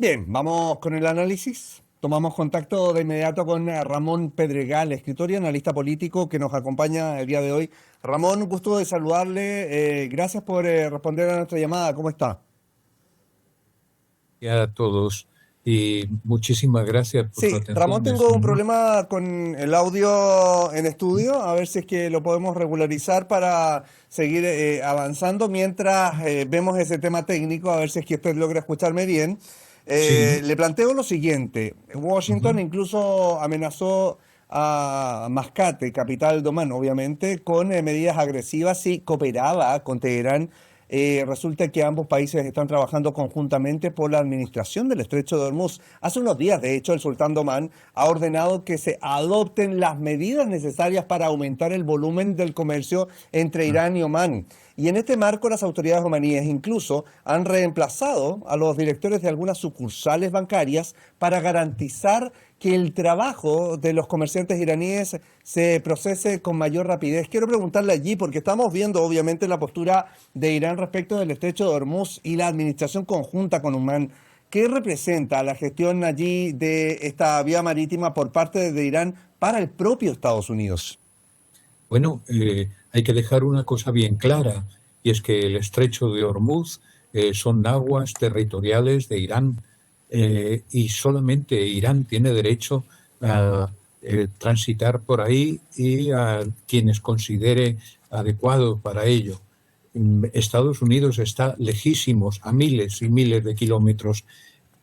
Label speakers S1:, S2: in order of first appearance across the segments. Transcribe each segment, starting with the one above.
S1: Bien, vamos con el análisis. Tomamos contacto de inmediato con Ramón Pedregal, escritor y analista político que nos acompaña el día de hoy. Ramón, gusto de saludarle. Gracias por responder a nuestra llamada. ¿Cómo está?
S2: A todos y muchísimas gracias por su
S1: Sí, Ramón,
S2: atención. Es
S1: tengo un
S2: un honor.
S1: problema con el audio en estudio. A ver si es que lo podemos regularizar para seguir avanzando mientras vemos ese tema técnico, a ver si es que usted logra escucharme bien.
S2: Sí,
S1: Le planteo lo siguiente. Washington
S2: ujú.
S1: incluso amenazó a Mascate, capital de Omán, obviamente, con medidas agresivas si cooperaba con Teherán. Resulta que ambos países están trabajando conjuntamente por la administración del Estrecho de Hormuz. Hace unos días, de hecho, el sultán de Omán ha ordenado que se adopten las medidas necesarias para aumentar el volumen del comercio entre
S2: Ah,
S1: Irán y Omán. Y en este marco, las autoridades omaníes incluso han reemplazado a los directores de algunas sucursales bancarias para garantizar que el trabajo de los comerciantes iraníes se procese con mayor rapidez. Quiero preguntarle allí, porque estamos viendo obviamente la postura de Irán respecto del estrecho de Hormuz y la administración conjunta con Omán. ¿Qué representa la gestión allí de esta vía marítima por parte de Irán para el propio Estados Unidos?
S2: bueno, hay que dejar una cosa bien clara, y es que el estrecho de Hormuz son aguas territoriales de Irán, y solamente Irán tiene derecho a transitar por ahí y a quienes considere adecuado para ello. Estados Unidos está lejísimos, a miles y miles de kilómetros,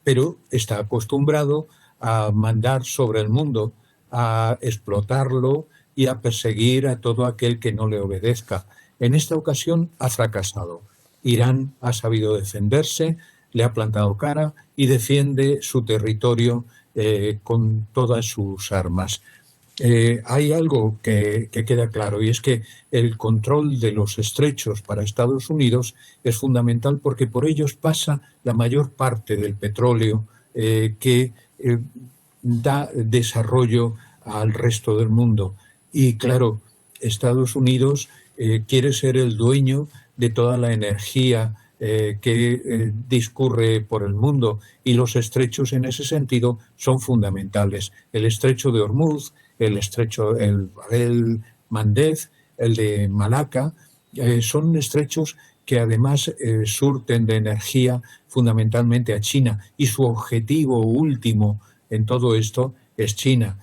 S2: pero está acostumbrado a mandar sobre el mundo, a explotarlo y a perseguir a todo aquel que no le obedezca. En esta ocasión ha fracasado. Irán ha sabido defenderse, le ha plantado cara y defiende su territorio con todas sus armas. Hay algo que queda claro, y es que el control de los estrechos para Estados Unidos es fundamental porque por ellos pasa la mayor parte del petróleo que da desarrollo al resto del mundo. Y claro, Estados Unidos quiere ser el dueño de toda la energía que discurre por el mundo, y los estrechos en ese sentido son fundamentales. El estrecho de Hormuz, el estrecho, el Bab Mandeb, el de Malaca, son estrechos que además surten de energía fundamentalmente a China, y su objetivo último en todo esto es China.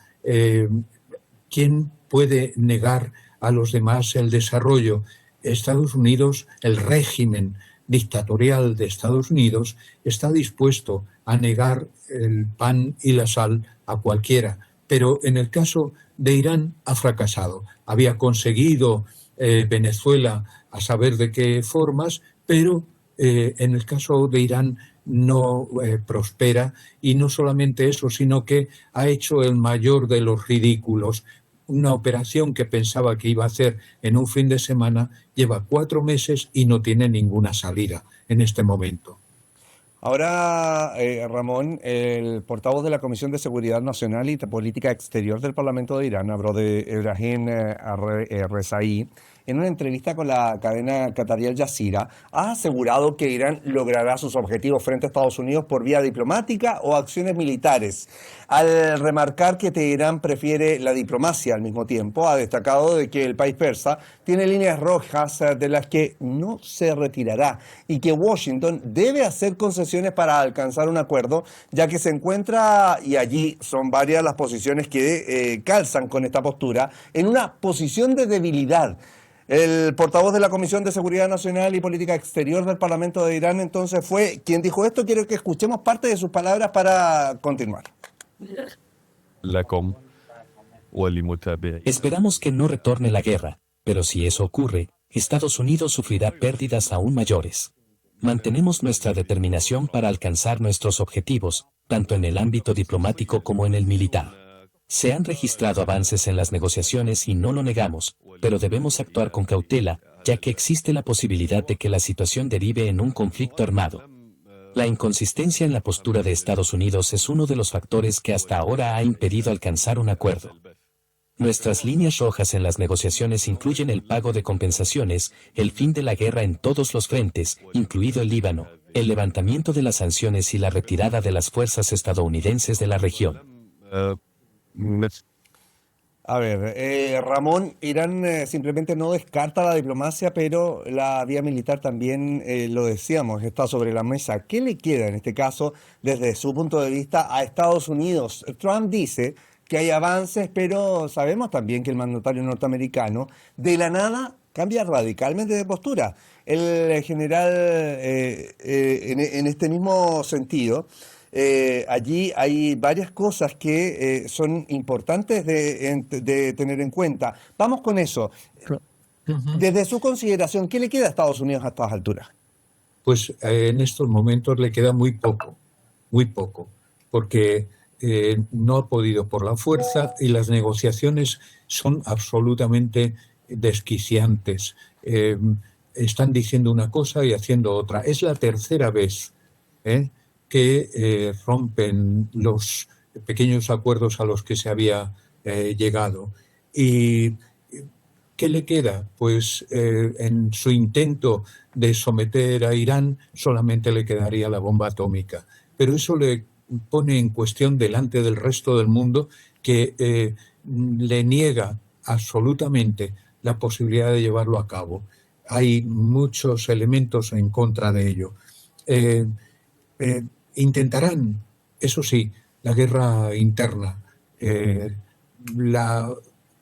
S2: ¿Quién puede negar a los demás el desarrollo? Estados Unidos, el régimen dictatorial de Estados Unidos, está dispuesto a negar el pan y la sal a cualquiera, pero en el caso de Irán ha fracasado. Había conseguido Venezuela a saber de qué formas, pero en el caso de Irán no prospera, y no solamente eso, sino que ha hecho el mayor de los ridículos. Una operación que pensaba que iba a hacer en un fin de semana lleva 4 meses y no tiene ninguna salida en este momento.
S1: Ahora, Ramón, el portavoz de la Comisión de Seguridad Nacional y de Política Exterior del Parlamento de Irán, habló de Ebrahim Rezaí, en una entrevista con la cadena qatarí Al Jazeera, ha asegurado que Irán logrará sus objetivos frente a Estados Unidos por vía diplomática o acciones militares. Al remarcar que Teherán prefiere la diplomacia al mismo tiempo, ha destacado de que el país persa tiene líneas rojas de las que no se retirará y que Washington debe hacer concesiones para alcanzar un acuerdo, ya que se encuentra, y allí son varias las posiciones que calzan con esta postura, en una posición de debilidad. El portavoz de la Comisión de Seguridad Nacional y Política Exterior del Parlamento de Irán entonces fue quien dijo esto. Quiero que escuchemos parte de sus palabras para continuar.
S3: لكم ولمتابعينا.
S4: Esperamos que no retorne la guerra, pero si eso ocurre, Estados Unidos sufrirá pérdidas aún mayores. Mantenemos nuestra determinación para alcanzar nuestros objetivos, tanto en el ámbito diplomático como en el militar. Se han registrado avances en las negociaciones y no lo negamos, pero debemos actuar con cautela, ya que existe la posibilidad de que la situación derive en un conflicto armado. La inconsistencia en la postura de Estados Unidos es uno de los factores que hasta ahora ha impedido alcanzar un acuerdo. Nuestras líneas rojas en las negociaciones incluyen el pago de compensaciones, el fin de la guerra en todos los frentes, incluido el Líbano, el levantamiento de las sanciones y la retirada de las fuerzas estadounidenses de la región.
S1: A ver, Ramón, Irán simplemente no descarta la diplomacia, pero la vía militar también, lo decíamos, está sobre la mesa. ¿Qué le queda en este caso, desde su punto de vista, a Estados Unidos? Trump dice que hay avances, pero sabemos también que el mandatario norteamericano de la nada cambia radicalmente de postura. El general, en este mismo sentido, allí hay varias cosas que son importantes de tener en cuenta. Vamos con eso.
S2: Ujú.
S1: Desde su consideración, ¿qué le queda a Estados Unidos a estas alturas?
S2: Pues en estos momentos le queda muy poco, porque no ha podido por la fuerza y las negociaciones son absolutamente desquiciantes. Están diciendo una cosa y haciendo otra. Es la tercera vez ¿eh? que rompen los pequeños acuerdos a los que se había llegado. ¿Y qué le queda? Pues en su intento de someter a Irán solamente le quedaría la bomba atómica. Pero eso le pone en cuestión delante del resto del mundo, que le niega absolutamente la posibilidad de llevarlo a cabo. Hay muchos elementos en contra de ello. Eh, Intentarán, eso sí, la guerra interna, la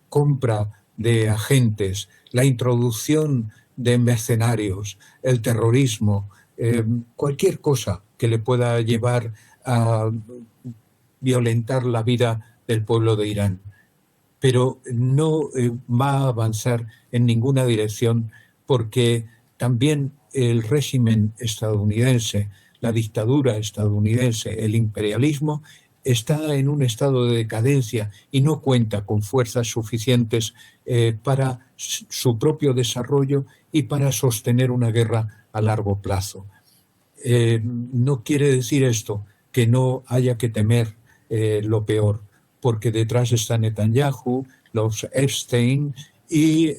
S2: compra de agentes, la introducción de mercenarios, el terrorismo, cualquier cosa que le pueda llevar a violentar la vida del pueblo de Irán. Pero no va a avanzar en ninguna dirección, porque también el régimen estadounidense, la dictadura estadounidense, el imperialismo, está en un estado de decadencia y no cuenta con fuerzas suficientes para su propio desarrollo y para sostener una guerra a largo plazo. No quiere decir esto que no haya que temer lo peor, porque detrás está Netanyahu, los Epstein, y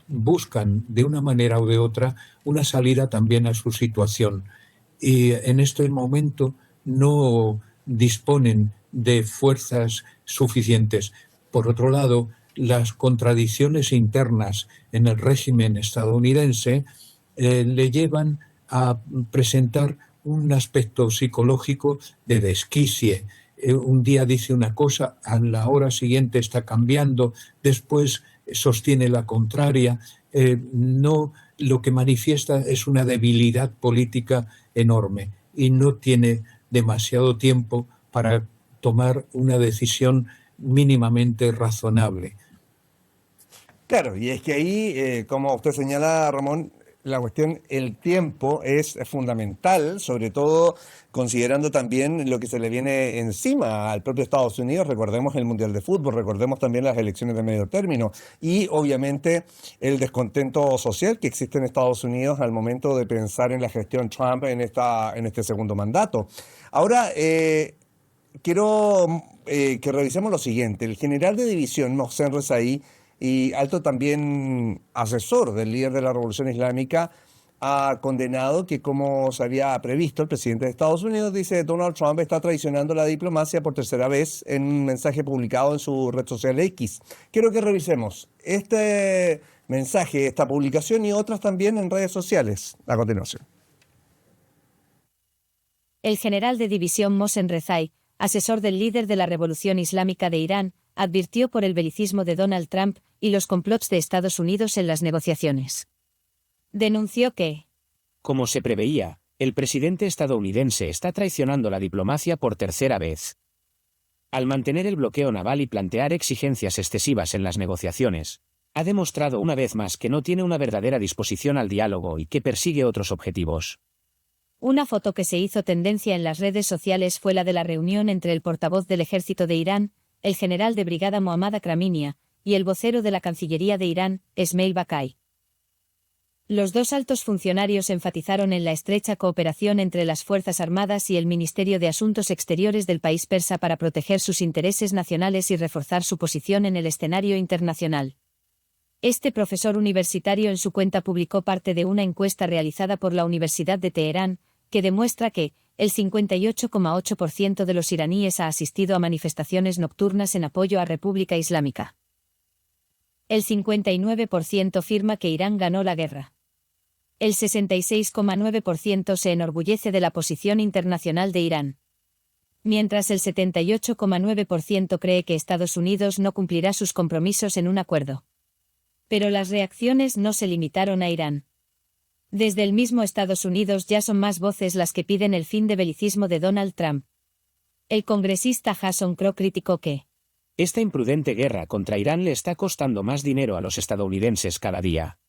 S2: buscan de una manera o de otra una salida también a su situación. Y en este momento no disponen de fuerzas suficientes. Por otro lado, las contradicciones internas en el régimen estadounidense le llevan a presentar un aspecto psicológico de desquicie. Un día dice una cosa, a la hora siguiente está cambiando, después sostiene la contraria. No, lo que manifiesta es una debilidad política enorme y no tiene demasiado tiempo para tomar una decisión mínimamente razonable.
S1: Claro, y es que ahí, como usted señala, Ramón, la cuestión, el tiempo es fundamental, sobre todo considerando también lo que se le viene encima al propio Estados Unidos. Recordemos el Mundial de Fútbol, recordemos también las elecciones de medio término y obviamente el descontento social que existe en Estados Unidos al momento de pensar en la gestión Trump en este segundo mandato. Ahora, quiero que revisemos lo siguiente. El general de división, Mohsen Rezaei, y alto también asesor del líder de la Revolución Islámica, ha condenado que, como se había previsto, el presidente de Estados Unidos dice Donald Trump está traicionando la diplomacia por tercera vez en un mensaje publicado en su red social X. Quiero que revisemos este mensaje, esta publicación y otras también en redes sociales a continuación.
S5: El general de división Mohsen Rezaei, asesor del líder de la Revolución Islámica de Irán, advirtió por el belicismo de Donald Trump y los complots de Estados Unidos en las negociaciones. Denunció que,
S6: como se preveía, el presidente estadounidense está traicionando la diplomacia por tercera vez. Al mantener el bloqueo naval y plantear exigencias excesivas en las negociaciones, ha demostrado una vez más que no tiene una verdadera disposición al diálogo y que persigue otros objetivos.
S5: Una foto que se hizo tendencia en las redes sociales fue la de la reunión entre el portavoz del ejército de Irán, el general de brigada Mohammad Akraminia, y el vocero de la Cancillería de Irán, Esmail Bakai. Los dos altos funcionarios enfatizaron en la estrecha cooperación entre las Fuerzas Armadas y el Ministerio de Asuntos Exteriores del país persa para proteger sus intereses nacionales y reforzar su posición en el escenario internacional. Este profesor universitario en su cuenta publicó parte de una encuesta realizada por la Universidad de Teherán, que demuestra que el 58,8% de los iraníes ha asistido a manifestaciones nocturnas en apoyo a República Islámica. El 59% afirma que Irán ganó la guerra. El 66,9% se enorgullece de la posición internacional de Irán. Mientras el 78,9% cree que Estados Unidos no cumplirá sus compromisos en un acuerdo. Pero las reacciones no se limitaron a Irán. Desde el mismo Estados Unidos ya son más voces las que piden el fin del belicismo de Donald Trump. El congresista Jason Crow criticó que
S6: esta imprudente guerra contra Irán le está costando más dinero a los estadounidenses cada día.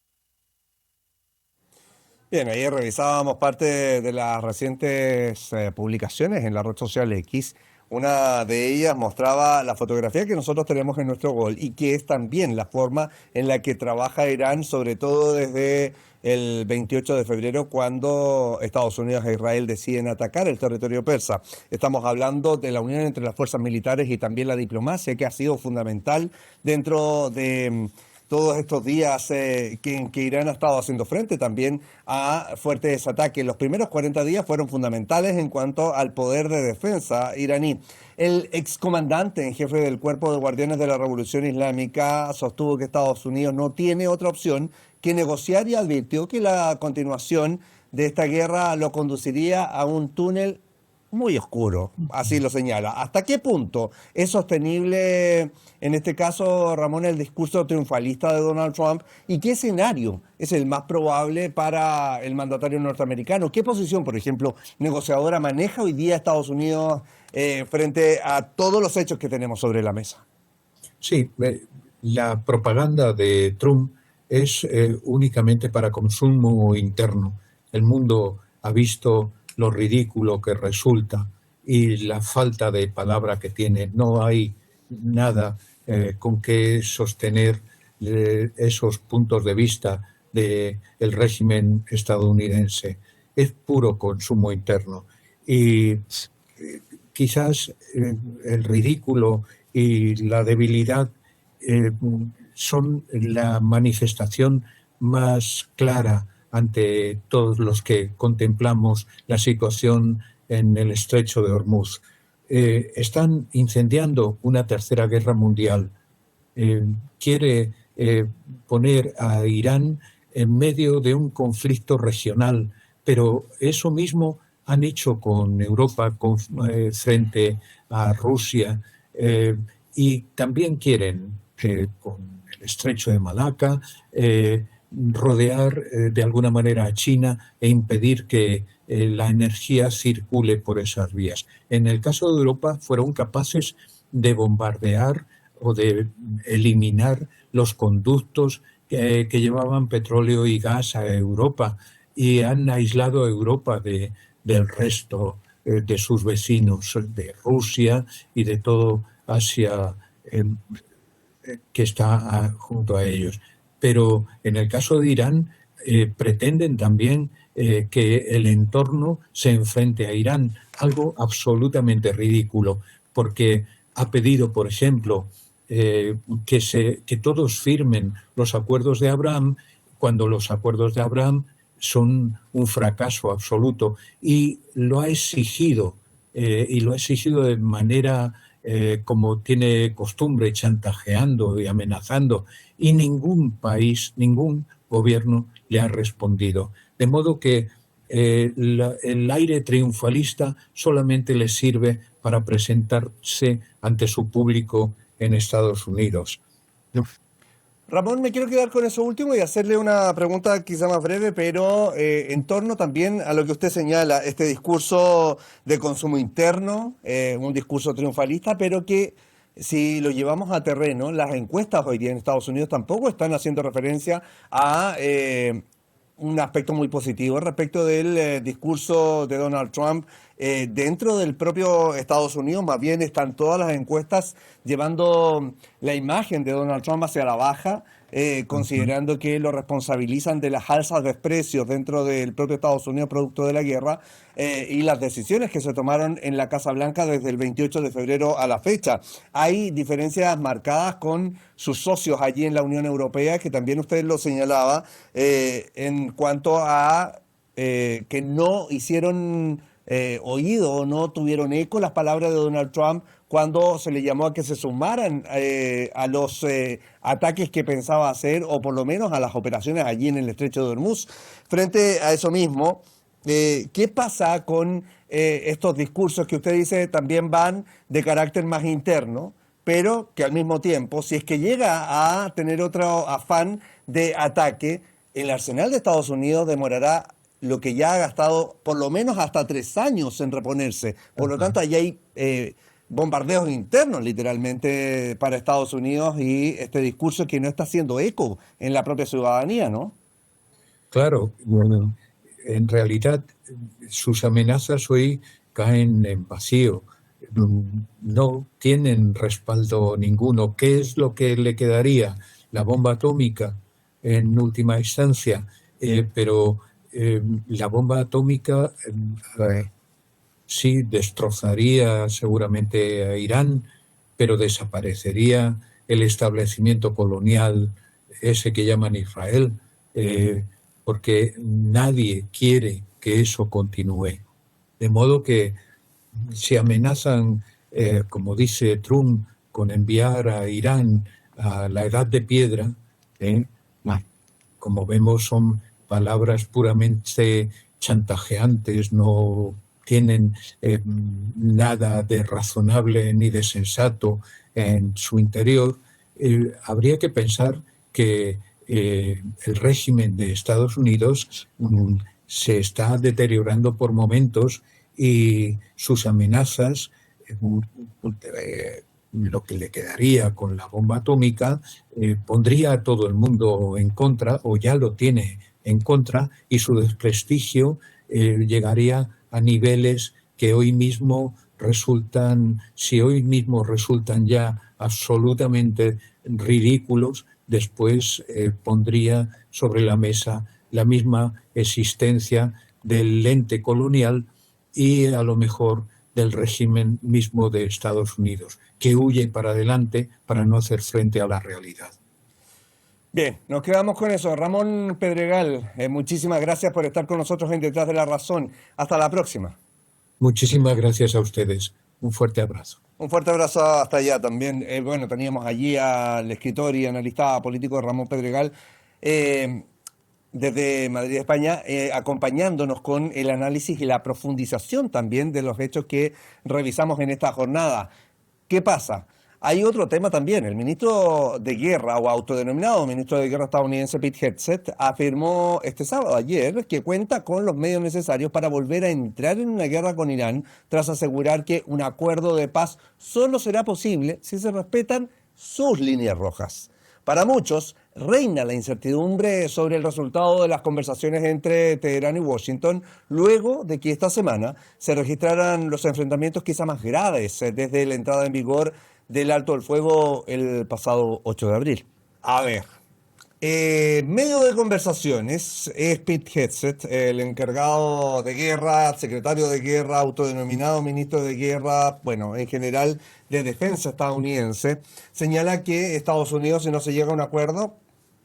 S1: Bien, ahí revisábamos parte de las recientes publicaciones en la red social X. Una de ellas mostraba la fotografía que nosotros tenemos en nuestro gol y que es también la forma en la que trabaja Irán, sobre todo desde el 28 de febrero, cuando Estados Unidos e Israel deciden atacar el territorio persa. Estamos hablando de la unión entre las fuerzas militares y también la diplomacia, que ha sido fundamental dentro de todos estos días que Irán ha estado haciendo frente también a fuertes ataques. Los primeros 40 días fueron fundamentales en cuanto al poder de defensa iraní. El excomandante en jefe del Cuerpo de Guardianes de la Revolución Islámica sostuvo que Estados Unidos no tiene otra opción que negociar y advirtió que la continuación de esta guerra lo conduciría a un túnel muy oscuro, así lo señala. ¿Hasta qué punto es sostenible, en este caso, Ramón, el discurso triunfalista de Donald Trump? ¿Y qué escenario es el más probable para el mandatario norteamericano? ¿Qué posición, por ejemplo, negociadora maneja hoy día Estados Unidos frente a todos los hechos que tenemos sobre la mesa?
S2: Sí, la propaganda de Trump es únicamente para consumo interno. El mundo ha visto lo ridículo que resulta y la falta de palabra que tiene. No hay nada con que sostener esos puntos de vista del régimen estadounidense. Es puro consumo interno. Y quizás el ridículo y la debilidad son la manifestación más clara ante todos los que contemplamos la situación en el estrecho de Hormuz. Están incendiando una tercera guerra mundial. Quiere poner a Irán en medio de un conflicto regional, pero eso mismo han hecho con Europa frente a Rusia y también quieren con el estrecho de Malaca rodear de alguna manera a China e impedir que la energía circule por esas vías. En el caso de Europa fueron capaces de bombardear o de eliminar los conductos que llevaban petróleo y gas a Europa y han aislado a Europa del resto de sus vecinos, de Rusia y de todo Asia que está junto a ellos. Pero en el caso de Irán pretenden también que el entorno se enfrente a Irán, algo absolutamente ridículo, porque ha pedido, por ejemplo, que todos firmen los acuerdos de Abraham, cuando los acuerdos de Abraham son un fracaso absoluto, y lo ha exigido de manera como tiene costumbre, chantajeando y amenazando, y ningún país, ningún gobierno le ha respondido. De modo que el aire triunfalista solamente le sirve para presentarse ante su público en Estados Unidos.
S1: Ramón, me quiero quedar con eso último y hacerle una pregunta quizá más breve, pero en torno también a lo que usted señala, este discurso de consumo interno, un discurso triunfalista, pero que si lo llevamos a terreno, las encuestas hoy día en Estados Unidos tampoco están haciendo referencia a un aspecto muy positivo respecto del discurso de Donald Trump dentro del propio Estados Unidos, más bien están todas las encuestas llevando la imagen de Donald Trump hacia la baja, considerando que lo responsabilizan de las alzas de precios dentro del propio Estados Unidos producto de la guerra y las decisiones que se tomaron en la Casa Blanca desde el 28 de febrero a la fecha. Hay diferencias marcadas con sus socios allí en la Unión Europea, que también usted lo señalaba, en cuanto a que no hicieron oído o no tuvieron eco las palabras de Donald Trump cuando se le llamó a que se sumaran a los ataques que pensaba hacer, o por lo menos a las operaciones allí en el Estrecho de Hormuz. Frente a eso mismo, ¿qué pasa con estos discursos que usted dice también van de carácter más interno, pero que al mismo tiempo, si es que llega a tener otro afán de ataque, el arsenal de Estados Unidos demorará lo que ya ha gastado por lo menos hasta 3 años en reponerse? Por lo tanto, allí hay bombardeos internos literalmente para Estados Unidos, y este discurso que no está haciendo eco en la propia ciudadanía, ¿no?
S2: Claro, bueno, en realidad sus amenazas hoy caen en vacío, no tienen respaldo ninguno. ¿Qué es lo que le quedaría? La bomba atómica en última instancia, pero la bomba atómica sí destrozaría seguramente a Irán, pero desaparecería el establecimiento colonial ese que llaman Israel, porque nadie quiere que eso continúe. De modo que si amenazan, como dice Trump, con enviar a Irán a la edad de piedra, como vemos son palabras puramente chantajeantes, no tienen nada de razonable ni de sensato en su interior. Habría que pensar que el régimen de Estados Unidos se está deteriorando por momentos, y sus amenazas, lo que le quedaría con la bomba atómica, pondría a todo el mundo en contra, o ya lo tiene en contra, y su desprestigio llegaría a niveles que hoy mismo resultan ya absolutamente ridículos. Después pondría sobre la mesa la misma existencia del ente colonial y a lo mejor del régimen mismo de Estados Unidos, que huye para adelante para no hacer frente a la realidad.
S1: Bien, nos quedamos con eso. Ramón Pedregal, muchísimas gracias por estar con nosotros en Detrás de la Razón. Hasta la próxima.
S2: Muchísimas gracias a ustedes. Un fuerte abrazo.
S1: Un fuerte abrazo hasta allá también. Bueno, teníamos allí al escritor y analista político Ramón Pedregal desde Madrid, España, acompañándonos con el análisis y la profundización también de los hechos que revisamos en esta jornada. ¿Qué pasa? Hay otro tema también. El ministro de Guerra, o autodenominado ministro de Guerra estadounidense, Pete Hegseth, afirmó este sábado, ayer, que cuenta con los medios necesarios para volver a entrar en una guerra con Irán, tras asegurar que un acuerdo de paz solo será posible si se respetan sus líneas rojas. Para muchos, reina la incertidumbre sobre el resultado de las conversaciones entre Teherán y Washington, luego de que esta semana se registraran los enfrentamientos quizá más graves desde la entrada en vigor del alto el fuego el pasado 8 de abril. A ver, medio de conversaciones es Pete Hegseth, el encargado de guerra, secretario de guerra, autodenominado ministro de guerra, bueno, en general de defensa estadounidense, señala que Estados Unidos, si no se llega a un acuerdo,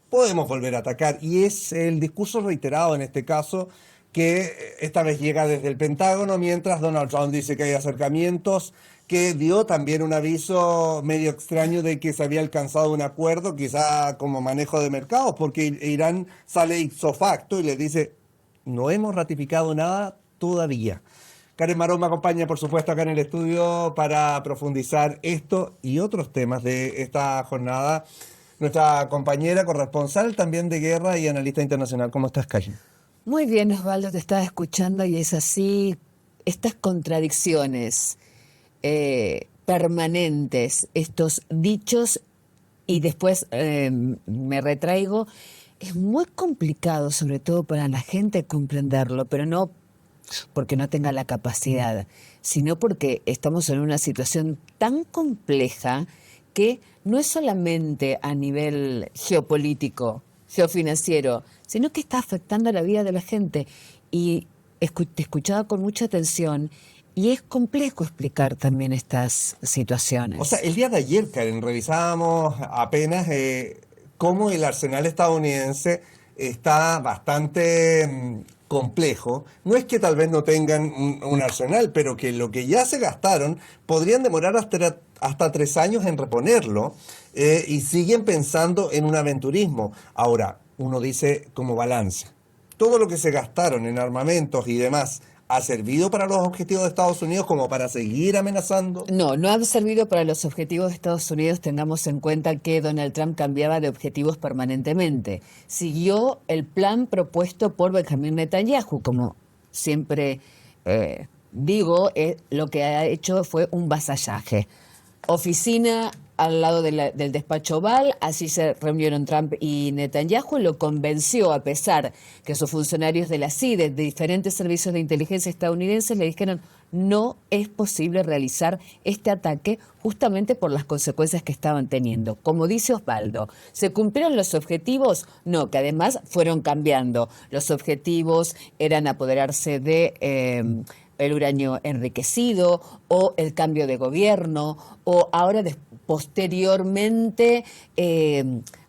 S1: podemos volver a atacar. Y es el discurso reiterado en este caso, que esta vez llega desde el Pentágono, mientras Donald Trump dice que hay acercamientos, que dio también un aviso medio extraño de que se había alcanzado un acuerdo, quizá como manejo de mercados, porque Irán sale ipso facto y le dice, no hemos ratificado nada todavía. Karen Marón me acompaña, por supuesto, acá en el estudio para profundizar esto y otros temas de esta jornada. Nuestra compañera corresponsal también de guerra y analista internacional. ¿Cómo estás, Karen?
S7: Muy bien, Osvaldo, te estaba escuchando y es así, estas contradicciones permanentes, estos dichos, y después me retraigo, es muy complicado, sobre todo para la gente, comprenderlo, pero no porque no tenga la capacidad, sino porque estamos en una situación tan compleja que no es solamente a nivel geopolítico, geofinanciero, sino que está afectando la vida de la gente. Y te escuchaba con mucha atención y es complejo explicar también estas situaciones.
S1: O sea, el día de ayer, Karen, revisábamos apenas cómo el arsenal estadounidense está bastante complejo. No es que tal vez no tengan un arsenal, pero que lo que ya se gastaron podrían demorar hasta 3 años en reponerlo, y siguen pensando en un aventurismo. Ahora, uno dice como balance, todo lo que se gastaron en armamentos y demás, ¿ha servido para los objetivos de Estados Unidos como para seguir amenazando?
S7: No, no ha servido para los objetivos de Estados Unidos. Tengamos en cuenta que Donald Trump cambiaba de objetivos permanentemente. Siguió el plan propuesto por Benjamin Netanyahu, como siempre digo, lo que ha hecho fue un vasallaje. Oficina al lado del despacho Oval, así se reunieron Trump y Netanyahu, lo convenció, a pesar que sus funcionarios de la CIDE, de diferentes servicios de inteligencia estadounidenses, le dijeron no es posible realizar este ataque justamente por las consecuencias que estaban teniendo. Como dice Osvaldo, ¿se cumplieron los objetivos? No, que además fueron cambiando. Los objetivos eran apoderarse de el uranio enriquecido, o el cambio de gobierno, o ahora posteriormente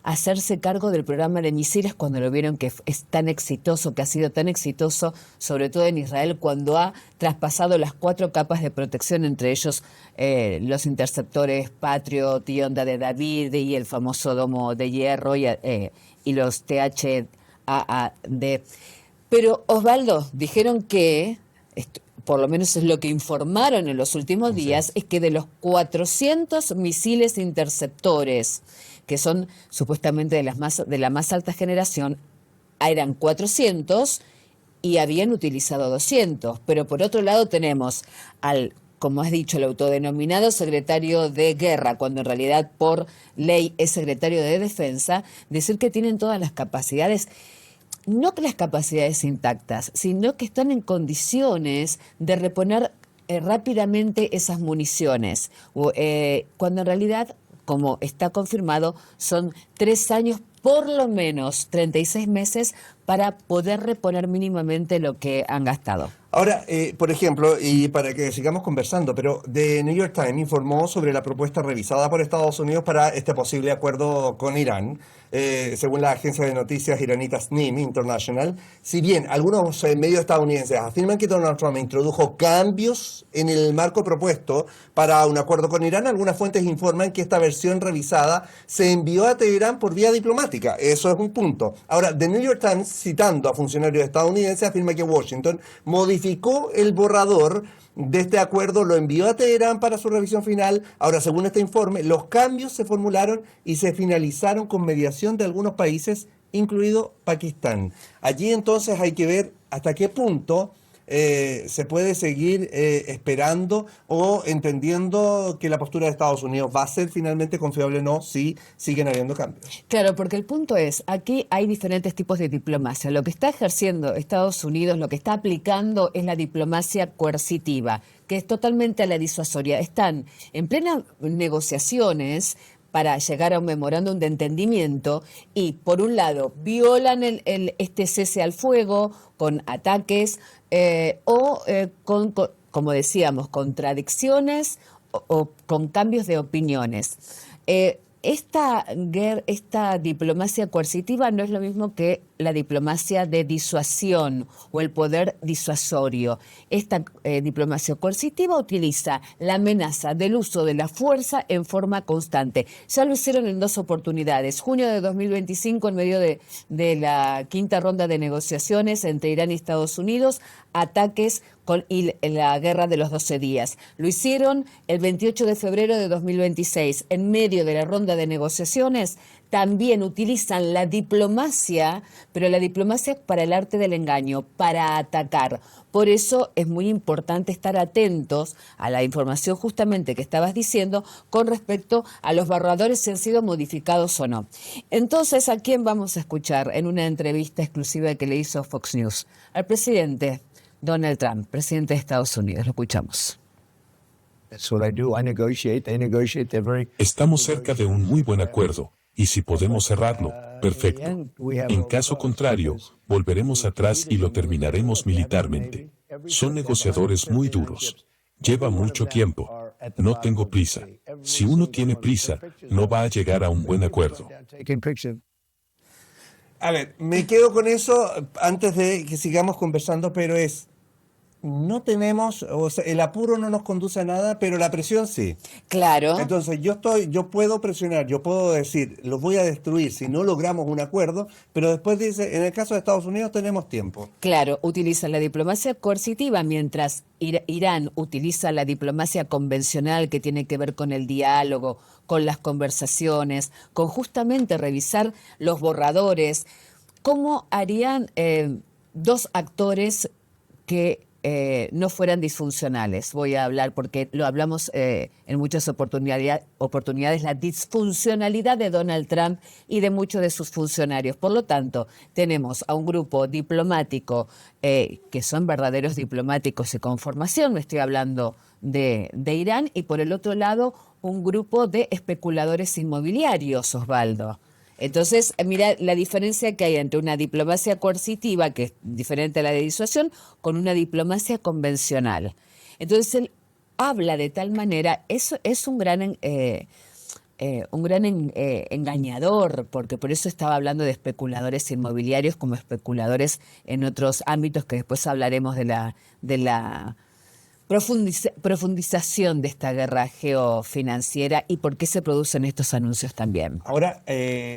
S7: hacerse cargo del programa de misiles cuando lo vieron que es tan exitoso, que ha sido tan exitoso, sobre todo en Israel, cuando ha traspasado las 4 capas de protección, entre ellos los interceptores Patriot y Onda de David y el famoso domo de hierro y los THAAD. Pero, Osvaldo, dijeron que por lo menos es lo que informaron en los últimos días, es que de los 400 misiles interceptores, que son supuestamente de la más alta generación, eran 400 y habían utilizado 200. Pero por otro lado tenemos al, como has dicho, el autodenominado secretario de guerra, cuando en realidad por ley es secretario de defensa, decir que tienen todas las capacidades. No que las capacidades intactas, sino que están en condiciones de reponer rápidamente esas municiones, cuando en realidad, como está confirmado, son 3 años, por lo menos 36 meses, para poder reponer mínimamente lo que han gastado.
S1: Ahora, por ejemplo, y para que sigamos conversando, pero The New York Times informó sobre la propuesta revisada por Estados Unidos para este posible acuerdo con Irán. Según la agencia de noticias iranita SNIM International, si bien algunos medios estadounidenses afirman que Donald Trump introdujo cambios en el marco propuesto para un acuerdo con Irán, algunas fuentes informan que esta versión revisada se envió a Teherán por vía diplomática. Eso es un punto. Ahora, The New York Times, citando a funcionarios estadounidenses, afirma que Washington modificó el borrador de este acuerdo, lo envió a Teherán para su revisión final. Ahora, según este informe, los cambios se formularon y se finalizaron con mediación de algunos países, incluido Pakistán. Allí entonces hay que ver hasta qué punto se puede seguir esperando o entendiendo que la postura de Estados Unidos va a ser finalmente confiable o no si siguen habiendo cambios.
S7: Claro, porque el punto es, aquí hay diferentes tipos de diplomacia. Lo que está ejerciendo Estados Unidos, lo que está aplicando es la diplomacia coercitiva, que es totalmente a la disuasoria. Están en plenas negociaciones para llegar a un memorándum de entendimiento y, por un lado, violan este cese al fuego con ataques como decíamos, contradicciones o con cambios de opiniones. Esta diplomacia coercitiva no es lo mismo que la diplomacia de disuasión o el poder disuasorio. Esta diplomacia coercitiva utiliza la amenaza del uso de la fuerza en forma constante. Ya lo hicieron en 2 oportunidades. Junio de 2025, en medio de la 5ª ronda de negociaciones entre Irán y Estados Unidos, ataques y la guerra de los 12 días. Lo hicieron el 28 de febrero de 2026, en medio de la ronda de negociaciones. También utilizan la diplomacia, pero la diplomacia para el arte del engaño, para atacar. Por eso es muy importante estar atentos a la información justamente que estabas diciendo con respecto a los borradores, si han sido modificados o no. Entonces, ¿a quién vamos a escuchar en una entrevista exclusiva que le hizo Fox News? Al presidente. Donald Trump, presidente de Estados Unidos. Lo escuchamos.
S8: Estamos cerca de un muy buen acuerdo, y si podemos cerrarlo, perfecto. En caso contrario, volveremos atrás y lo terminaremos militarmente. Son negociadores muy duros. Lleva mucho tiempo. No tengo prisa. Si uno tiene prisa, no va a llegar a un buen acuerdo.
S1: A ver, me quedo con eso antes de que sigamos conversando, pero no tenemos, o sea, el apuro no nos conduce a nada, pero la presión sí.
S7: Claro.
S1: Entonces yo puedo presionar, yo puedo decir, los voy a destruir si no logramos un acuerdo, pero después dice, en el caso de Estados Unidos tenemos tiempo.
S7: Claro, utilizan la diplomacia coercitiva mientras Irán utiliza la diplomacia convencional que tiene que ver con el diálogo, con las conversaciones, con justamente revisar los borradores. ¿Cómo harían dos actores que no fueran disfuncionales? Voy a hablar porque lo hablamos en muchas oportunidades, la disfuncionalidad de Donald Trump y de muchos de sus funcionarios. Por lo tanto, tenemos a un grupo diplomático que son verdaderos diplomáticos y con formación, me estoy hablando de Irán, y por el otro lado, un grupo de especuladores inmobiliarios, Osvaldo. Entonces, mira la diferencia que hay entre una diplomacia coercitiva, que es diferente a la de disuasión, con una diplomacia convencional. Entonces, él habla de tal manera, eso es un gran engañador, porque por eso estaba hablando de especuladores inmobiliarios como especuladores en otros ámbitos, que después hablaremos de la profundización de esta guerra geofinanciera y por qué se producen estos anuncios también.
S1: Ahora,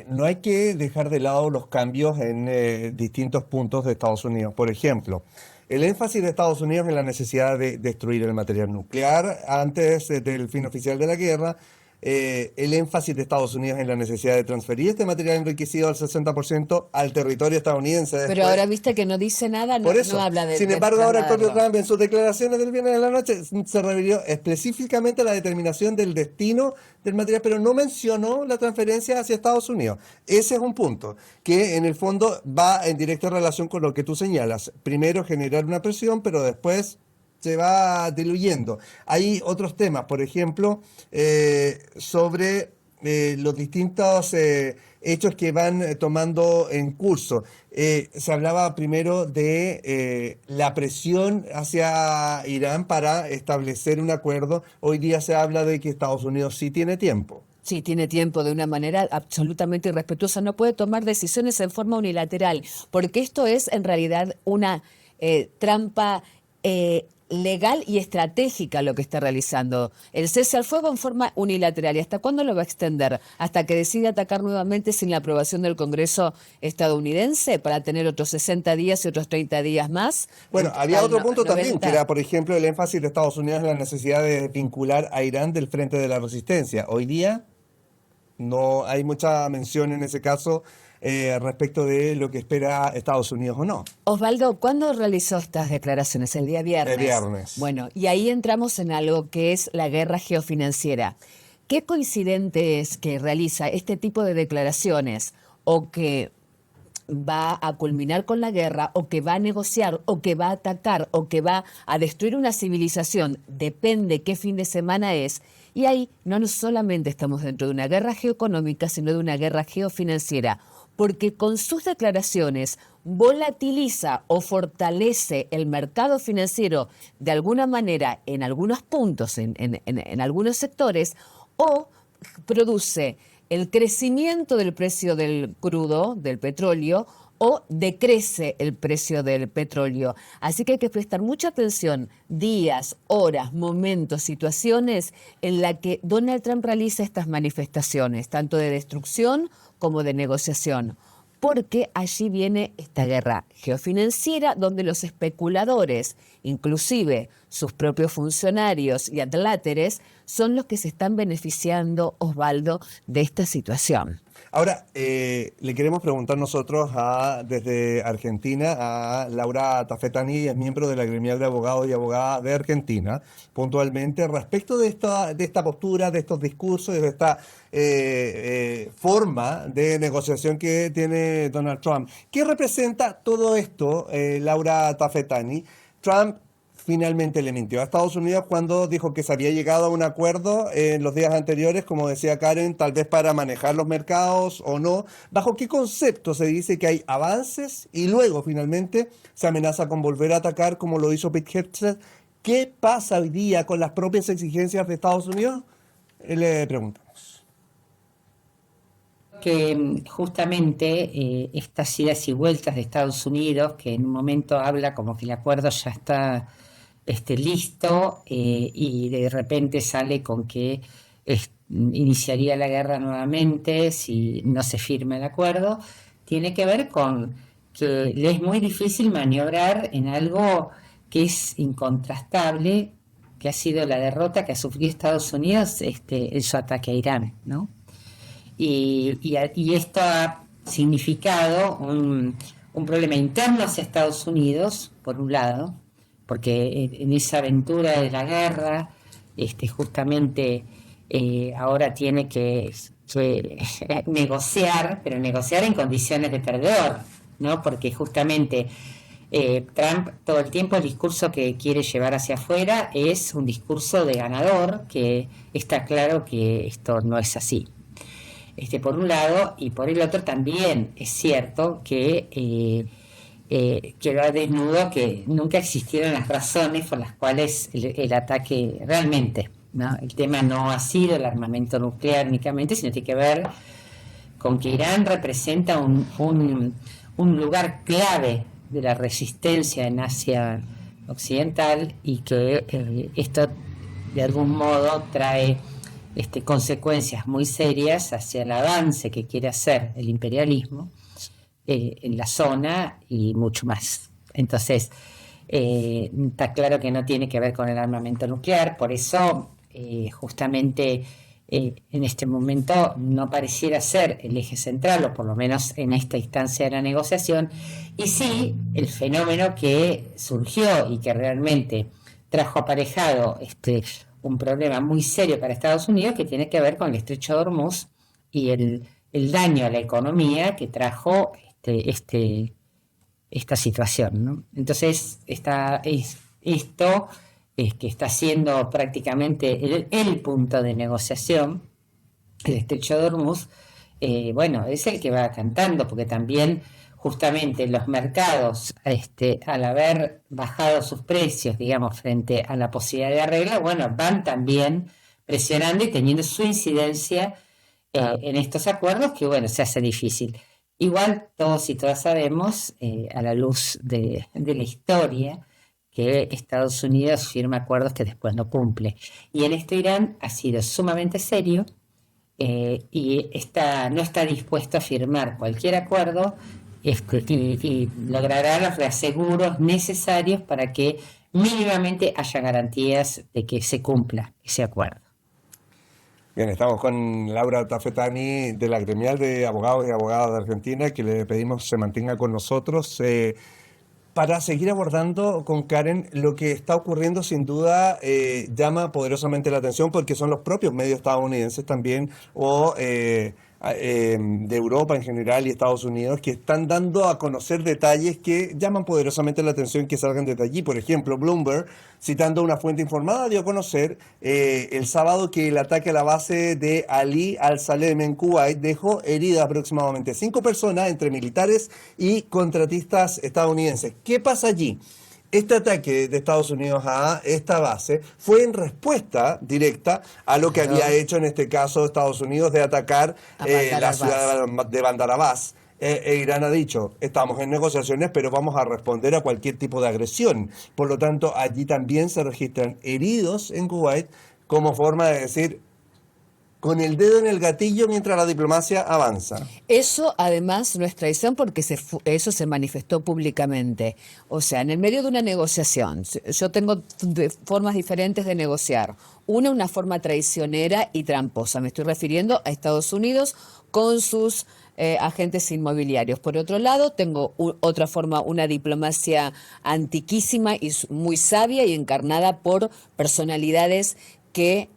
S1: no hay que dejar de lado los cambios en distintos puntos de Estados Unidos. Por ejemplo, el énfasis de Estados Unidos en la necesidad de destruir el material nuclear antes del fin oficial de la guerra. El énfasis de Estados Unidos en la necesidad de transferir este material enriquecido al 60% al territorio estadounidense.
S7: Pero ahora viste que no dice nada, no habla de...
S1: Sin embargo, ahora el propio Trump en sus declaraciones del viernes de la noche se refirió específicamente a la determinación del destino del material, pero no mencionó la transferencia hacia Estados Unidos. Ese es un punto que en el fondo va en directa relación con lo que tú señalas. Primero generar una presión, pero después se va diluyendo. Hay otros temas, por ejemplo, sobre los distintos hechos que van tomando en curso. Se hablaba primero de la presión hacia Irán para establecer un acuerdo. Hoy día se habla de que Estados Unidos sí tiene tiempo.
S7: Sí, tiene tiempo de una manera absolutamente irrespetuosa. No puede tomar decisiones en forma unilateral, porque esto es en realidad una trampa legal y estratégica lo que está realizando. El cese al fuego en forma unilateral. ¿Y hasta cuándo lo va a extender? ¿Hasta que decide atacar nuevamente sin la aprobación del Congreso estadounidense para tener otros 60 días y otros 30 días más?
S1: Bueno, había otro punto también, que era, por ejemplo, el énfasis de Estados Unidos en la necesidad de vincular a Irán del Frente de la Resistencia. Hoy día no hay mucha mención en ese caso respecto de lo que espera Estados Unidos o no.
S7: Osvaldo, ¿cuándo realizó estas declaraciones? El día viernes.
S1: El viernes.
S7: Bueno, y ahí entramos en algo que es la guerra geofinanciera. ¿Qué coincidente es que realiza este tipo de declaraciones o que va a culminar con la guerra o que va a negociar o que va a atacar o que va a destruir una civilización? Depende qué fin de semana es. Y ahí no solamente estamos dentro de una guerra geoeconómica, sino de una guerra geofinanciera, porque con sus declaraciones volatiliza o fortalece el mercado financiero de alguna manera en algunos puntos, en algunos sectores, o produce el crecimiento del precio del crudo, del petróleo, o decrece el precio del petróleo. Así que hay que prestar mucha atención, días, horas, momentos, situaciones en la que Donald Trump realiza estas manifestaciones, tanto de destrucción como de negociación, porque allí viene esta guerra geofinanciera donde los especuladores, inclusive sus propios funcionarios y adláteres, son los que se están beneficiando, Osvaldo, de esta situación.
S1: Ahora, le queremos preguntar nosotros desde Argentina a Laura Tafetani, es miembro de la gremial de abogados y abogadas de Argentina, puntualmente respecto de esta postura, de estos discursos, de esta forma de negociación que tiene Donald Trump. ¿Qué representa todo esto, Laura Tafetani, Trump finalmente le mintió a Estados Unidos cuando dijo que se había llegado a un acuerdo en los días anteriores, como decía Karen, tal vez para manejar los mercados o no. ¿Bajo qué concepto se dice que hay avances y luego finalmente se amenaza con volver a atacar como lo hizo Pete Hegseth? ¿Qué pasa hoy día con las propias exigencias de Estados Unidos? Le preguntamos.
S9: Que justamente estas idas y vueltas de Estados Unidos, que en un momento habla como que el acuerdo ya está listo, y de repente sale con que iniciaría la guerra nuevamente si no se firma el acuerdo, tiene que ver con que le es muy difícil maniobrar en algo que es incontrastable, que ha sido la derrota que ha sufrido Estados Unidos en su ataque a Irán, ¿no? Y esto ha significado un problema interno hacia Estados Unidos, por un lado, porque en esa aventura de la guerra, justamente ahora tiene que negociar, pero negociar en condiciones de perdedor, ¿no? Porque justamente Trump todo el tiempo el discurso que quiere llevar hacia afuera es un discurso de ganador, que está claro que esto no es así. Por un lado, y por el otro también es cierto que quedó desnudo que nunca existieron las razones por las cuales el ataque realmente, ¿no? El tema no ha sido el armamento nuclear únicamente, sino tiene que ver con que Irán representa un lugar clave de la resistencia en Asia Occidental, y que esto de algún modo trae consecuencias muy serias hacia el avance que quiere hacer el imperialismo en la zona y mucho más. Entonces, está claro que no tiene que ver con el armamento nuclear, por eso justamente en este momento no pareciera ser el eje central, o por lo menos en esta instancia de la negociación, y sí el fenómeno que surgió y que realmente trajo aparejado un problema muy serio para Estados Unidos, que tiene que ver con el estrecho de Hormuz y el daño a la economía que trajo esta situación, ¿no? Entonces, esto es que está siendo prácticamente el punto de negociación, el estrecho de Hormuz, bueno, es el que va cantando, porque también justamente los mercados, al haber bajado sus precios, digamos, frente a la posibilidad de arreglo, bueno, van también presionando y teniendo su incidencia en estos acuerdos, que bueno, se hace difícil. Igual todos y todas sabemos, a la luz de la historia, que Estados Unidos firma acuerdos que después no cumple. Y en esto Irán ha sido sumamente serio, y no está dispuesto a firmar cualquier acuerdo y logrará los reaseguros necesarios para que mínimamente haya garantías de que se cumpla ese acuerdo.
S1: Bien, estamos con Laura Tafetani de la Gremial de Abogados y Abogadas de Argentina, que le pedimos se mantenga con nosotros para seguir abordando con Karen lo que está ocurriendo. Sin duda llama poderosamente la atención, porque son los propios medios estadounidenses también, o de Europa en general y Estados Unidos, que están dando a conocer detalles que llaman poderosamente la atención que salgan desde allí. Por ejemplo, Bloomberg, citando una fuente informada, dio a conocer el sábado que el ataque a la base de Ali al-Salem en Kuwait dejó heridas aproximadamente 5 personas, entre militares y contratistas estadounidenses. ¿Qué pasa allí? Este ataque de Estados Unidos a esta base fue en respuesta directa a lo que había hecho en este caso Estados Unidos de atacar la ciudad de Bandar Abbas. Irán ha dicho, estamos en negociaciones, pero vamos a responder a cualquier tipo de agresión. Por lo tanto, allí también se registran heridos en Kuwait, como forma de decir, con el dedo en el gatillo mientras la diplomacia avanza.
S7: Eso además no es traición, porque eso se manifestó públicamente. O sea, en el medio de una negociación, yo tengo formas diferentes de negociar. Una forma traicionera y tramposa. Me estoy refiriendo a Estados Unidos con sus agentes inmobiliarios. Por otro lado, tengo otra forma, una diplomacia antiquísima y muy sabia y encarnada por personalidades que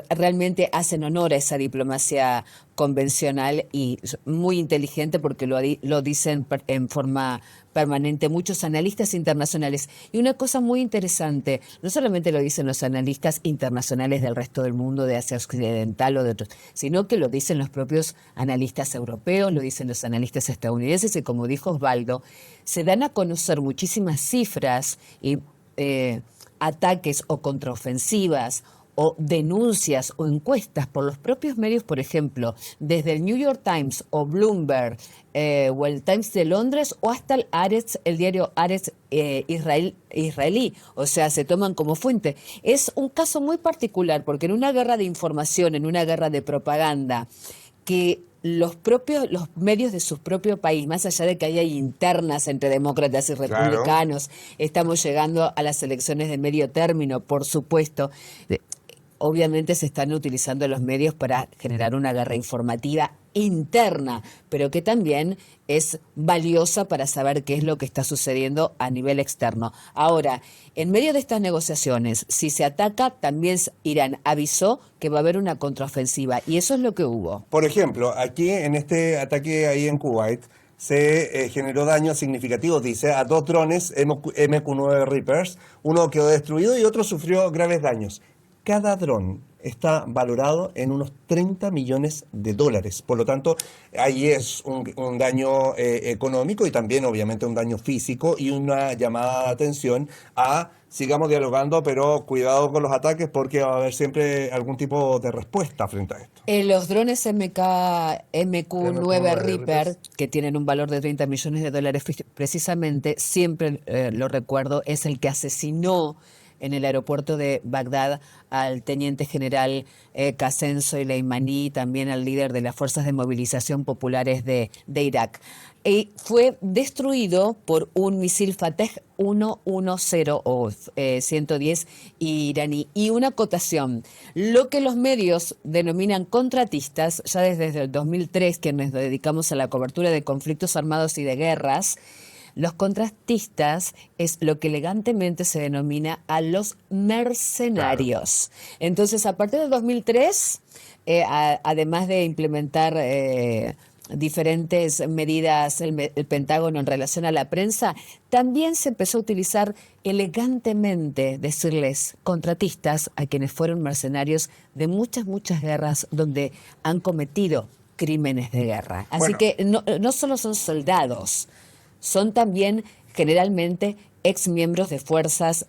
S7: realmente hacen honor a esa diplomacia convencional y muy inteligente, porque lo dicen en forma permanente muchos analistas internacionales. Y una cosa muy interesante, no solamente lo dicen los analistas internacionales del resto del mundo, de Asia Occidental o de otros, sino que lo dicen los propios analistas europeos, lo dicen los analistas estadounidenses, y como dijo Osvaldo, se dan a conocer muchísimas cifras y ataques o contraofensivas o denuncias o encuestas por los propios medios, por ejemplo, desde el New York Times o Bloomberg o el Times de Londres, o hasta el Haaretz, el diario Haaretz israelí, o sea, se toman como fuente. Es un caso muy particular, porque en una guerra de información, en una guerra de propaganda, que los medios de su propio país, más allá de que haya internas entre demócratas y republicanos, estamos llegando a las elecciones de medio término, por supuesto. Obviamente se están utilizando los medios para generar una guerra informativa interna, pero que también es valiosa para saber qué es lo que está sucediendo a nivel externo. Ahora, en medio de estas negociaciones, si se ataca, también Irán avisó que va a haber una contraofensiva, y eso es lo que hubo.
S1: Por ejemplo, aquí en este ataque ahí en Kuwait se generó daños significativos, dice, a 2 drones MQ-9 Reapers. Uno quedó destruido y otro sufrió graves daños. Cada dron está valorado en unos $30 millones. Por lo tanto, ahí es un daño económico y también obviamente un daño físico, y una llamada de atención a sigamos dialogando, pero cuidado con los ataques, porque va a haber siempre algún tipo de respuesta frente a esto.
S7: Los drones MQ-9 Reaper, que tienen un valor de $30 millones, precisamente, siempre lo recuerdo, es el que asesinó en el aeropuerto de Bagdad al teniente general Qasem Soleimani, también al líder de las fuerzas de movilización populares de Irak. Y fue destruido por un misil Fateh 110 o 110 iraní. Y una acotación, lo que los medios denominan contratistas, ya desde el 2003, que nos dedicamos a la cobertura de conflictos armados y de guerras, los contratistas es lo que elegantemente se denomina a los mercenarios. Claro. Entonces, a partir del 2003, además de implementar diferentes medidas el Pentágono en relación a la prensa, también se empezó a utilizar elegantemente decirles contratistas a quienes fueron mercenarios de muchas guerras donde han cometido crímenes de guerra. Así que no solo son soldados, son también generalmente ex miembros de fuerzas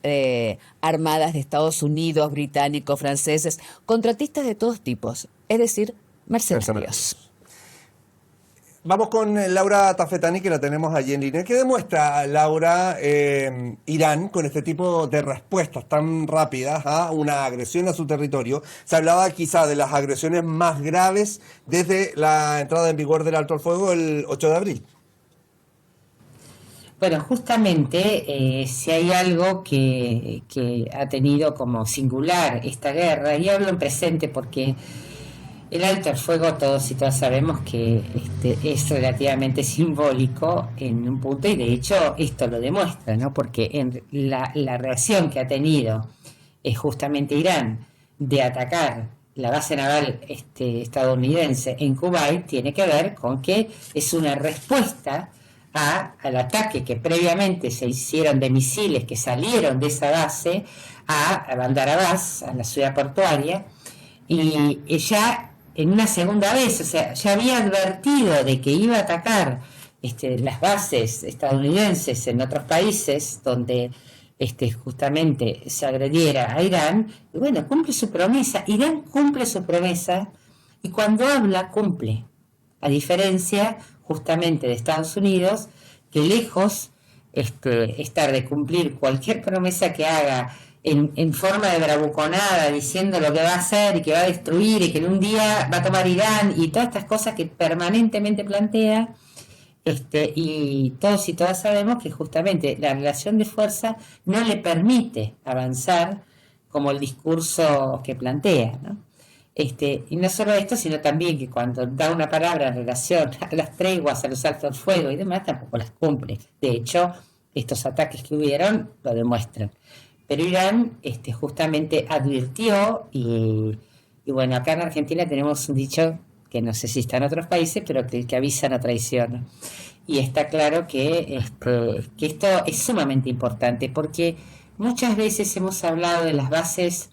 S7: armadas de Estados Unidos, británicos, franceses, contratistas de todos tipos, es decir, mercenarios.
S1: Vamos con Laura Tafetani, que la tenemos allí en línea. ¿Qué demuestra, Laura, Irán con este tipo de respuestas tan rápidas a una agresión a su territorio? Se hablaba quizá de las agresiones más graves desde la entrada en vigor del alto al fuego el 8 de abril.
S9: Bueno, justamente si hay algo que ha tenido como singular esta guerra, y hablo en presente porque el alto al fuego todos y todas sabemos que es relativamente simbólico en un punto, y de hecho esto lo demuestra, ¿no? Porque en la reacción que ha tenido justamente Irán de atacar la base naval estadounidense en Kuwait tiene que ver con que es una respuesta al ataque que previamente se hicieron de misiles que salieron de esa base a Bandar Abbas, a la ciudad portuaria, y ya en una segunda vez, o sea, ya había advertido de que iba a atacar las bases estadounidenses en otros países donde justamente se agrediera a Irán, y bueno, cumple su promesa. Irán cumple su promesa, y cuando habla, cumple. A diferencia justamente de Estados Unidos, que lejos estar de cumplir cualquier promesa que haga en forma de bravuconada, diciendo lo que va a hacer y que va a destruir y que en un día va a tomar Irán y todas estas cosas que permanentemente plantea, y todos y todas sabemos que justamente la relación de fuerza no le permite avanzar como el discurso que plantea, ¿no? Y no solo esto, sino también que cuando da una palabra en relación a las treguas, a los altos al fuego y demás, tampoco las cumple. De hecho, estos ataques que hubieron lo demuestran. pero Irán justamente advirtió y bueno, acá en Argentina tenemos un dicho que no sé si está en otros países, pero que el que avisa no traiciona. Y está claro que esto es sumamente importante porque muchas veces hemos hablado de las bases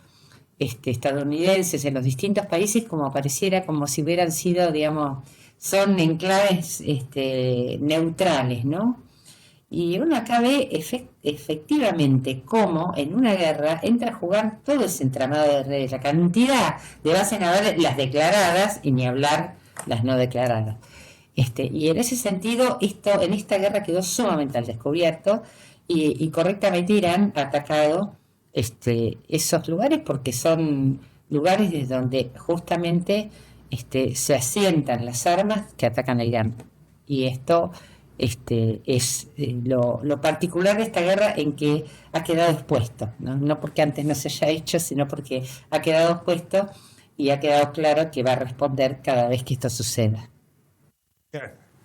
S9: estadounidenses en los distintos países como pareciera como si hubieran sido, digamos, son enclaves neutrales, ¿no? Y uno acá ve efectivamente cómo en una guerra entra a jugar todo ese entramado de redes, la cantidad de bases navales, las declaradas y ni hablar las no declaradas. Y en ese sentido, en esta guerra quedó sumamente al descubierto y correctamente Irán ha atacado esos lugares porque son lugares desde donde justamente se asientan las armas que atacan a Irán. Y esto es lo particular de esta guerra en que ha quedado expuesto, no porque antes no se haya hecho, sino porque ha quedado expuesto y ha quedado claro que va a responder cada vez que esto suceda.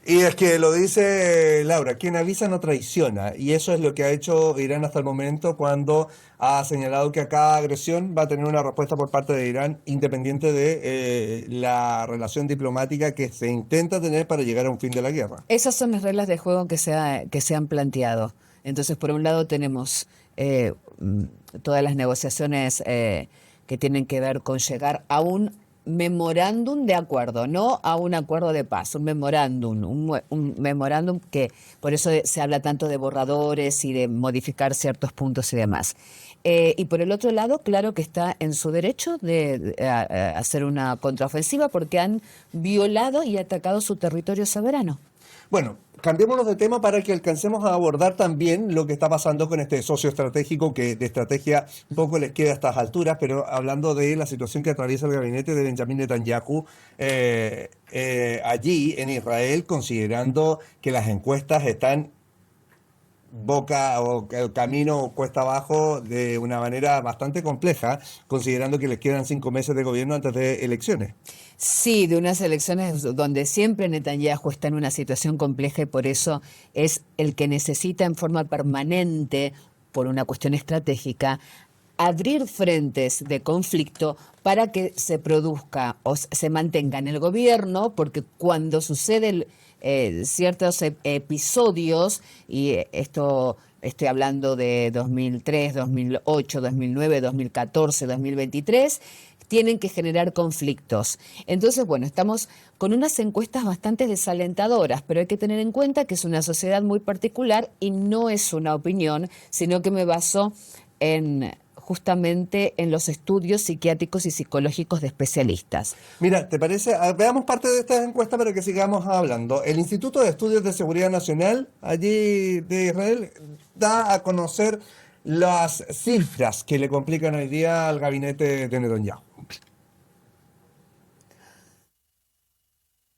S1: Y es que lo dice Laura, quien avisa no traiciona, y eso es lo que ha hecho Irán hasta el momento cuando ha señalado que a cada agresión va a tener una respuesta por parte de Irán, independiente de la relación diplomática que se intenta tener para llegar a un fin de la guerra.
S7: Esas son las reglas de juego que se han planteado. Entonces, por un lado tenemos todas las negociaciones que tienen que ver con llegar a un memorándum de acuerdo, no a un acuerdo de paz, un memorándum que por eso se habla tanto de borradores y de modificar ciertos puntos y demás. Y por el otro lado, claro que está en su derecho de hacer una contraofensiva porque han violado y atacado su territorio soberano.
S1: Bueno, cambiémonos de tema para que alcancemos a abordar también lo que está pasando con este socio estratégico que de estrategia un poco les queda a estas alturas, pero hablando de la situación que atraviesa el gabinete de Benjamin Netanyahu allí en Israel, considerando que las encuestas están boca o camino cuesta abajo de una manera bastante compleja, considerando que les quedan 5 meses de gobierno antes de elecciones.
S7: Sí, de unas elecciones donde siempre Netanyahu está en una situación compleja y por eso es el que necesita en forma permanente, por una cuestión estratégica, abrir frentes de conflicto para que se produzca o se mantenga en el gobierno, porque cuando sucede ciertos episodios, y esto estoy hablando de 2003, 2008, 2009, 2014, 2023, tienen que generar conflictos. Entonces, bueno, estamos con unas encuestas bastante desalentadoras, pero hay que tener en cuenta que es una sociedad muy particular y no es una opinión, sino que me baso justamente en los estudios psiquiátricos y psicológicos de especialistas.
S1: Mira, ¿te parece? Veamos parte de esta encuesta para que sigamos hablando. El Instituto de Estudios de Seguridad Nacional, allí de Israel, da a conocer las cifras que le complican hoy día al gabinete de Netanyahu.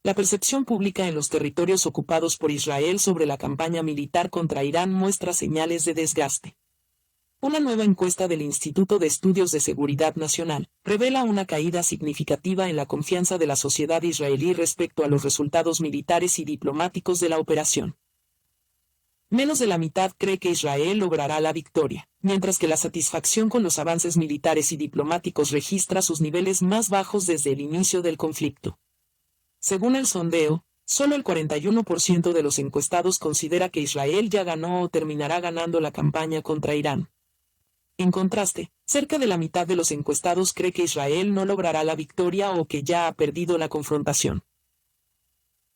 S10: La percepción pública en los territorios ocupados por Israel sobre la campaña militar contra Irán muestra señales de desgaste. Una nueva encuesta del Instituto de Estudios de Seguridad Nacional revela una caída significativa en la confianza de la sociedad israelí respecto a los resultados militares y diplomáticos de la operación. Menos de la mitad cree que Israel logrará la victoria, mientras que la satisfacción con los avances militares y diplomáticos registra sus niveles más bajos desde el inicio del conflicto. Según el sondeo, solo el 41% de los encuestados considera que Israel ya ganó o terminará ganando la campaña contra Irán. En contraste, cerca de la mitad de los encuestados cree que Israel no logrará la victoria o que ya ha perdido la confrontación.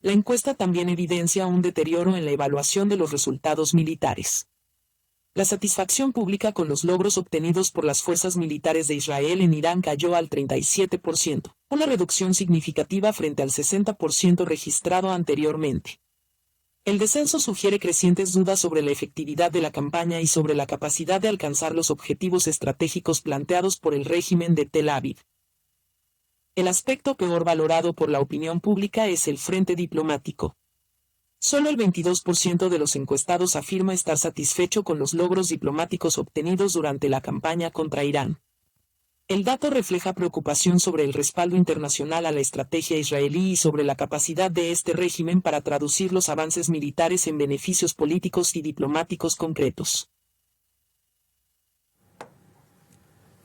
S10: La encuesta también evidencia un deterioro en la evaluación de los resultados militares. La satisfacción pública con los logros obtenidos por las fuerzas militares de Israel en Irán cayó al 37%, una reducción significativa frente al 60% registrado anteriormente. El descenso sugiere crecientes dudas sobre la efectividad de la campaña y sobre la capacidad de alcanzar los objetivos estratégicos planteados por el régimen de Tel Aviv. El aspecto peor valorado por la opinión pública es el frente diplomático. Solo el 22% de los encuestados afirma estar satisfecho con los logros diplomáticos obtenidos durante la campaña contra Irán. El dato refleja preocupación sobre el respaldo internacional a la estrategia israelí y sobre la capacidad de este régimen para traducir los avances militares en beneficios políticos y diplomáticos concretos.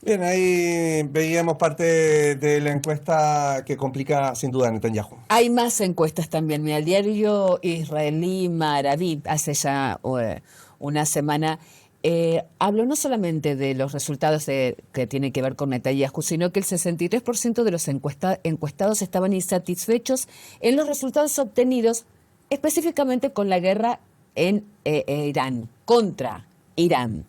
S1: Bien, ahí veíamos parte de la encuesta que complica sin duda a Netanyahu.
S7: Hay más encuestas también. Mira, el diario israelí Ma'aravi hace ya una semana habló no solamente de los resultados que tienen que ver con Netanyahu, sino que el 63% de los encuestados estaban insatisfechos en los resultados obtenidos específicamente con la guerra en Irán, contra Irán.